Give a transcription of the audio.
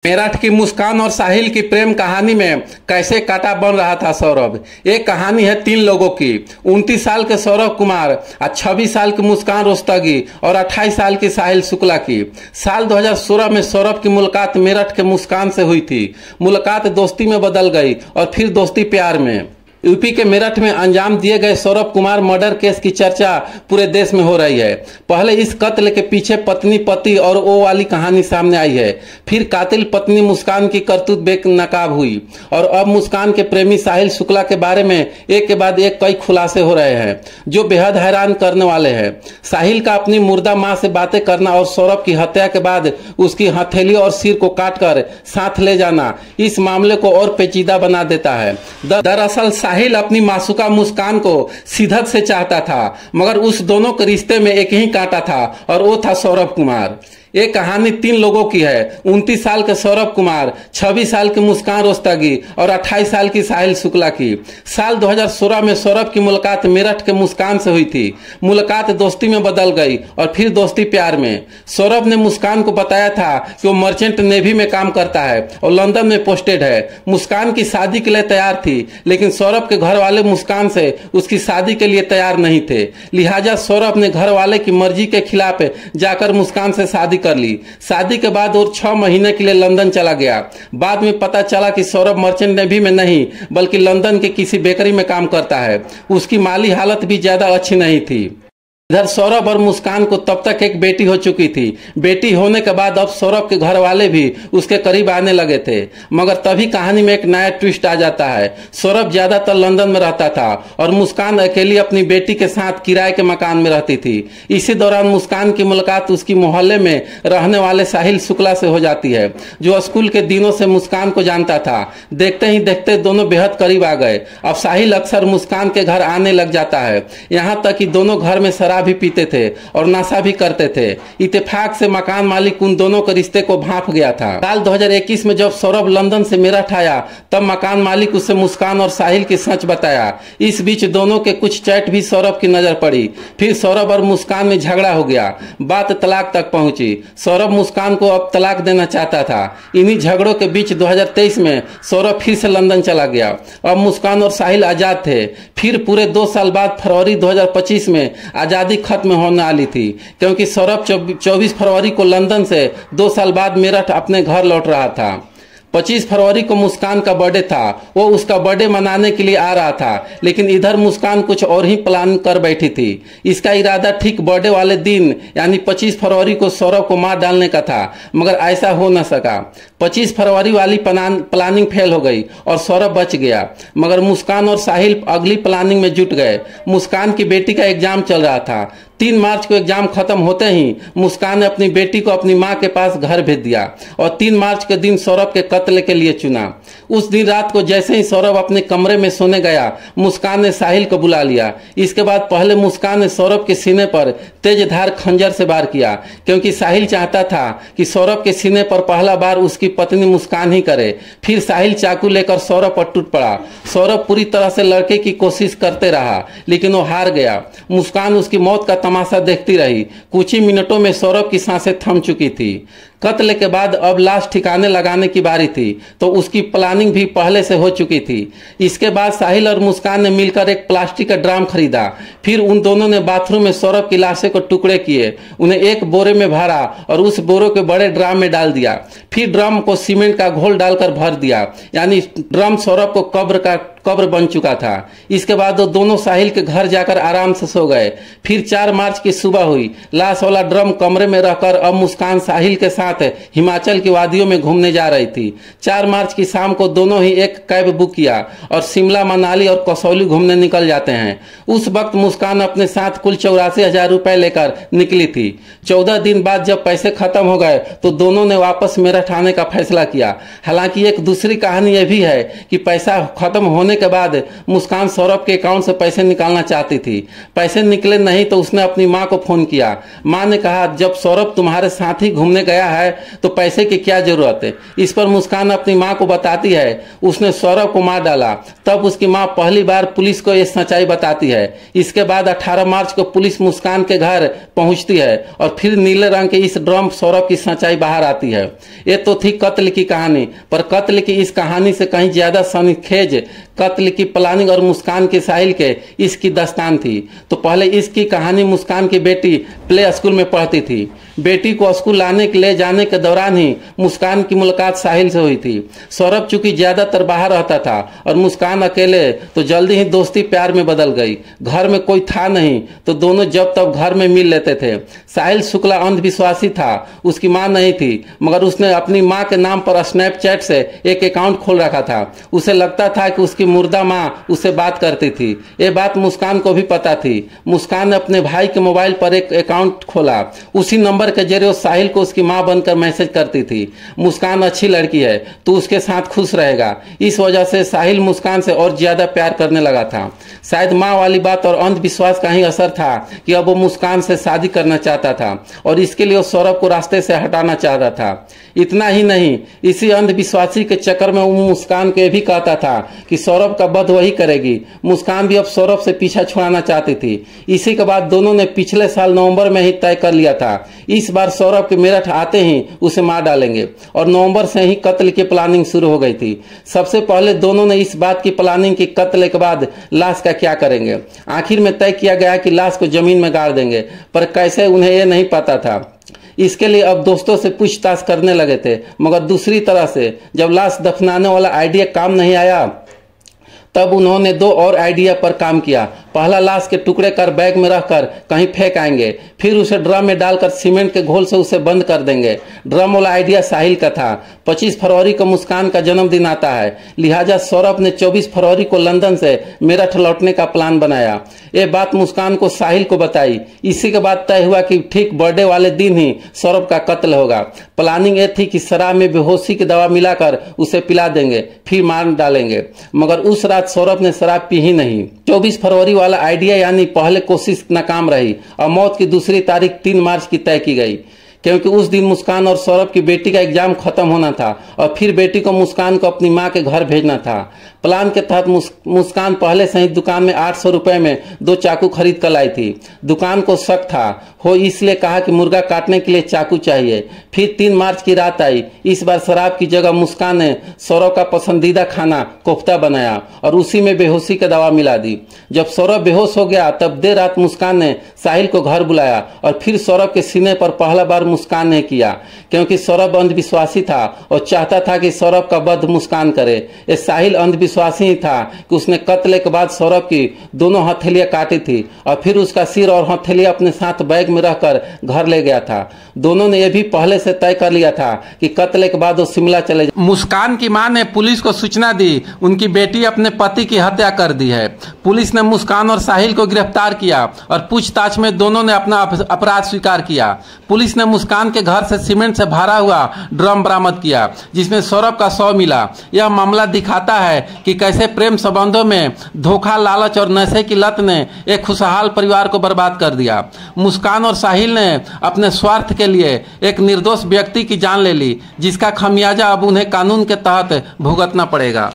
मेरठ की मुस्कान और साहिल की प्रेम कहानी में कैसे कांटा बन रहा था सौरभ। एक कहानी है 3 लोगों की। 29 साल के सौरभ कुमार, 26 साल की मुस्कान रोस्तगी और 28 साल की साहिल शुक्ला की। साल 2016 में सौरभ की मुलाकात मेरठ के मुस्कान से हुई थी। मुलाकात दोस्ती में बदल गई और फिर दोस्ती प्यार में। यूपी के मेरठ में अंजाम दिए गए सौरभ कुमार मर्डर केस की चर्चा पूरे देश में हो रही है। पहले इस कत्ल के पीछे पत्नी पति और वो वाली कहानी सामने आई है। फिर कातिल पत्नी मुस्कान की करतूत बेनकाब हुई और अब मुस्कान के प्रेमी साहिल शुक्ला के बारे में एक के बाद एक कई खुलासे हो रहे हैं जो बेहद हैरान करने वाले हैं। साहिल का अपनी मुर्दा मां से बातें करना और सौरभ की हत्या के बाद उसकी हथेली और सिर को काटकर साथ ले जाना इस मामले को और पेचीदा बना देता है। दरअसल साहिल अपनी मासूका मुस्कान को शिद्दत से चाहता था, मगर उस दोनों के रिश्ते में एक ही कांटा था और वो था सौरभ कुमार। ये कहानी 3 लोगों की है। 29 साल के सौरभ कुमार, 26 साल की मुस्कान रोस्तगी और 28 साल की साहिल शुक्ला की। साल 2016 में सौरभ की मुलाकात मेरठ के मुस्कान से हुई थी। मुलाकात दोस्ती में बदल गई और फिर दोस्ती प्यार में। सौरभ ने मुस्कान को बताया था कि वो मर्चेंट नेवी में काम करता है और लंदन में पोस्टेड है। मुस्कान की शादी के लिए तैयार थी, लेकिन सौरभ के घर वाले मुस्कान से उसकी शादी के लिए तैयार नहीं थे। लिहाजा सौरभ ने घर वाले की मर्जी के खिलाफ जाकर मुस्कान से शादी कर ली। शादी के बाद और 6 महीने के लिए लंदन चला गया। बाद में पता चला कि सौरभ मर्चेंट नेवी में नहीं बल्कि लंदन के किसी बेकरी में काम करता है। उसकी माली हालत भी ज्यादा अच्छी नहीं थी। इधर सौरभ और मुस्कान को तब तक एक बेटी हो चुकी थी। बेटी होने के बाद अब सौरभ के घर वाले भी उसके करीब आने लगे थे, मगर तभी कहानी में एक नया ट्विस्ट आ जाता है। सौरभ ज्यादातर लंदन में रहता था और मुस्कान अकेली अपनी बेटी के साथ किराए के मकान में रहती थी। इसी दौरान मुस्कान की मुलाकात उसकी मोहल्ले में रहने वाले साहिल शुक्ला से हो जाती है, जो स्कूल के दिनों से मुस्कान को जानता था। देखते ही देखते दोनों बेहद करीब आ गए। अब साहिल अक्सर मुस्कान के घर आने लग जाता है, यहाँ तक कि दोनों घर में शराब भी पीते थे और नशा भी करते थे। इत्तेफाक से मकान मालिक उन दोनों के रिश्ते को भांप गया था। साल 2021 में जब सौरभ लंदन से मेरठ आया, तब मकान मालिक उसे मुस्कान और साहिल की सच बताया। इस बीच दोनों के कुछ चैट भी सौरभ की नजर पड़ी। फिर सौरभ और मुस्कान में झगड़ा हो गया। बात तलाक तक पहुंची। सौरभ मुस्कान को अब तलाक देना चाहता था। इन्हीं झगड़ों के बीच 2023 में सौरभ फिर से लंदन चला गया। अब मुस्कान और साहिल आजाद थे। फिर पूरे 2 साल बाद फरवरी 2025 में आजादी खत्म होने वाली थी, क्योंकि सौरभ 24 फरवरी को लंदन से 2 साल बाद मेरठ अपने घर लौट रहा था। 25 फरवरी को मुस्कान का बर्थडे था। वो उसका बर्थडे मनाने के लिए आ रहा था, लेकिन इधर मुस्कान कुछ और ही प्लान कर बैठी थी। इसका इरादा ठीक बर्थडे वाले दिन यानी 25 फरवरी को सौरभ को मार डालने का था, मगर ऐसा हो न सका। 25 फरवरी वाली प्लानिंग फेल हो गई और सौरभ बच गया, मगर मुस्कान और साहिल अगली प्लानिंग में जुट गए। मुस्कान की बेटी का एग्जाम चल रहा था। 3 मार्च को एग्जाम खत्म होते ही मुस्कान ने अपनी बेटी को अपनी मां के पास घर भेज दिया और 3 मार्च के दिन सौरभ के कत्ल के लिए चुना। उस दिन रात को जैसे ही सौरभ अपने कमरे में सोने गया, मुस्कान ने साहिल को बुला लिया। इसके बाद पहले मुस्कान ने सौरभ के सीने पर तेज धार खंजर से वार किया, क्योंकि साहिल चाहता था कि सौरभ के सीने पर पहला बार उसकी पत्नी मुस्कान ही करे। फिर साहिल चाकू लेकर सौरभ पर टूट पड़ा। सौरभ पूरी तरह से लड़के की कोशिश करते रहा, लेकिन वो हार गया। मुस्कान उसकी मौत का तमाशा देखती रही। कुछ ही मिनटों में सौरभ की सांसें थम चुकी थी। कत्ल के बाद अब लाश ठिकाने लगाने की बारी थी, तो उसकी प्लानिंग भी पहले से हो चुकी थी। इसके बाद साहिल और मुस्कान ने मिलकर एक प्लास्टिक का ड्राम खरीदा। फिर उन दोनों ने बाथरूम में सौरभ की लाशें को टुकड़े किए, उन्हें एक बोरे में भरा और उस बोरे के बड़े ड्राम में डाल दिया। फिर ड्रम को सीमेंट का घोल डालकर भर दिया, यानी ड्रम सौरभ को कब्र बन चुका था। इसके बाद वो दोनों साहिल के घर जाकर आराम से सो गए। फिर 4 मार्च की सुबह हुई। लाश वाला ड्रम कमरे में रखकर अब मुस्कान साहिल के साथ हिमाचल की वादियों में घूमने जा रही थी। 4 मार्च की शाम को दोनों ही एक कैब बुक किया और शिमला, मनाली और कसौली घूमने निकल जाते हैं। उस वक्त मुस्कान अपने साथ कुल 84,000 रुपए लेकर निकली थी। 14 दिन बाद जब पैसे खत्म हो गए तो दोनों ने वापस मेरठ आने का फैसला किया। हालांकि एक दूसरी कहानी यह भी है कि पैसा खत्म होने के बाद मुस्कान सौरभ के अकाउंट से पैसे निकालना चाहती थी। पैसे निकले नहीं तो उसने अपनी मां को फोन किया। मां ने कहा, जब सौरभ तुम्हारे साथ ही घूमने गया है है तो पैसे की क्या जरूरत है। इस पर मुस्कान अपनी माँ को बताती है उसने सौरभ को मार डाला। तब उसकी माँ पहली बार पुलिस को यह सच्चाई बताती है। इसके बाद 18 मार्च को पुलिस मुस्कान के घर पहुंचती है और फिर नीले रंग के इस ड्रम सौरभ की सच्चाई बाहर आती है। ये तो थी कत्ल की कहानी, पर कत्ल की इस कहानी से कहीं ज्यादा सनखेज कत्ल की प्लानिंग और मुस्कान के साहिल के इसकी दास्तान थी। तो पहले इसकी कहानी मुस्कान की बेटी प्ले स्कूल में पढ़ती थी। बेटी को स्कूल लाने के ले जाने के दौरान ही मुस्कान की मुलाकात साहिल से हुई थी। सौरभ चूंकि ज्यादातर बाहर रहता था और मुस्कान अकेले, तो जल्दी ही दोस्ती प्यार में बदल गई। घर में कोई था नहीं तो दोनों जब तब घर में मिल लेते थे। साहिल शुक्ला अंधविश्वासी था, उसकी मां नहीं थी, मगर उसने अपनी मां के नाम पर स्नैपचैट से एक अकाउंट खोल रखा था। उसे लगता था कि उसकी मुर्दा मां उससे बात करती थी। ये बात मुस्कान को भी पता थी। मुस्कान ने अपने भाई के मोबाइल पर एक अकाउंट खोला। उसी नंबर के जरिए वो साहिल को उसकी मां बनकर मैसेज करती थी, मुस्कान अच्छी लड़की है, तू उसके साथ खुश रहेगा। इस वजह से साहिल मुस्कान से और ज्यादा प्यार करने लगा था। शायद मां वाली बात और अंधविश्वास का ही असर था कि अब वो मुस्कान से शादी करना चाहता था और इसके लिए वो सौरभ को रास्ते से हटाना चाहता था। इतना ही नहीं, इसी अंधविश्वासी के चक्कर में वो मुस्कान को भी कहता था कि सौरभ का वध वही करेगी। मुस्कान भी अब सौरभ से पीछा छुड़ाना चाहती थी। इसी के बाद दोनों ने पिछले साल नवंबर में ही तय कर लिया था इस बार सौरभ के मेरठ आते ही उसे मार डालेंगे, और नवंबर से ही कत्ल की प्लानिंग शुरू हो गई थी। सबसे पहले दोनों ने इस बात की प्लानिंग की कत्ल के बाद लाश का क्या करेंगे। आखिर में तय किया गया कि लाश को जमीन में गाड़ देंगे, पर कैसे उन्हें यह नहीं पता था। इसके लिए अब दोस्तों से पूछताछ करने लगे थे, मगर दूसरी तरह से जब लाश दफनाने वाला आइडिया काम नहीं आया तब उन्होंने दो और आइडिया पर काम किया। पहला, लाश के टुकड़े कर बैग में रखकर कहीं फेंक आएंगे, फिर उसे ड्रम में डालकर सीमेंट के घोल से उसे बंद कर देंगे। ड्रम वाला आइडिया साहिल का था। 25 फरवरी को मुस्कान का जन्मदिन आता है, लिहाजा सौरभ ने 24 फरवरी को लंदन से मेरठ लौटने का प्लान बनाया। ये बात मुस्कान को साहिल को बताई। इसी के बाद तय हुआ कि ठीक बर्थडे वाले दिन ही सौरभ का कत्ल होगा। प्लानिंग ये थी कि शराब में बेहोशी की दवा मिलाकर उसे पिला देंगे, फिर मार डालेंगे, मगर उस रात सौरभ ने शराब पी ही नहीं। 24 फरवरी वाला आइडिया यानी पहले कोशिश नाकाम रही और मौत की दूसरी तारीख 3 मार्च की तय की गई, क्योंकि उस दिन मुस्कान और सौरभ की बेटी का एग्जाम खत्म होना था और फिर बेटी को मुस्कान को अपनी मां के घर भेजना था। प्लान के तहत मुस्कान पहले से ही दुकान में 800 रुपए में 2 चाकू खरीद कर लाई थी। दुकान को शक था हो, इसलिए कहा कि मुर्गा काटने के लिए चाकू चाहिए। फिर 3 मार्च की रात आई। इस बार शराब की जगह मुस्कान ने सौरभ का पसंदीदा खाना कोफ्ता बनाया और उसी में बेहोशी की दवा मिला दी। जब सौरभ बेहोश हो गया तब देर रात मुस्कान ने साहिल को घर बुलाया और फिर सौरभ के सीने पर पहला बार मुस्कान ने किया, क्योंकि सौरभ अंधविश्वासी था और चाहता था कि सौरभ का वध मुस्कान करे। ये साहिल अंधविश्वासी ही था कि उसने कत्ल के बाद सौरभ की दोनों हथेलियां काटी थी और फिर उसका सिर और हथेलियां अपने साथ बैग में रखकर घर ले गया था। दोनों ने यह भी पहले से तय कर लिया था कि कत्ल के बाद वो शिमला चले जाए। मुस्कान की मां ने पुलिस को सूचना दी उनकी बेटी अपने पति की हत्या कर दी है। पुलिस ने मुस्कान और साहिल को गिरफ्तार किया और पूछताछ में दोनों ने अपना अपराध स्वीकार किया। पुलिस ने मुस्कान के घर से सीमेंट से भरा हुआ ड्रम बरामद किया जिसमें सौरभ का शव मिला। यह मामला दिखाता है कि कैसे प्रेम संबंधों में धोखा, लालच और नशे की लत ने एक खुशहाल परिवार को बर्बाद कर दिया। मुस्कान और साहिल ने अपने स्वार्थ के लिए एक निर्दोष व्यक्ति की जान ले ली, जिसका खमियाजा अब उन्हें कानून के तहत भुगतना पड़ेगा।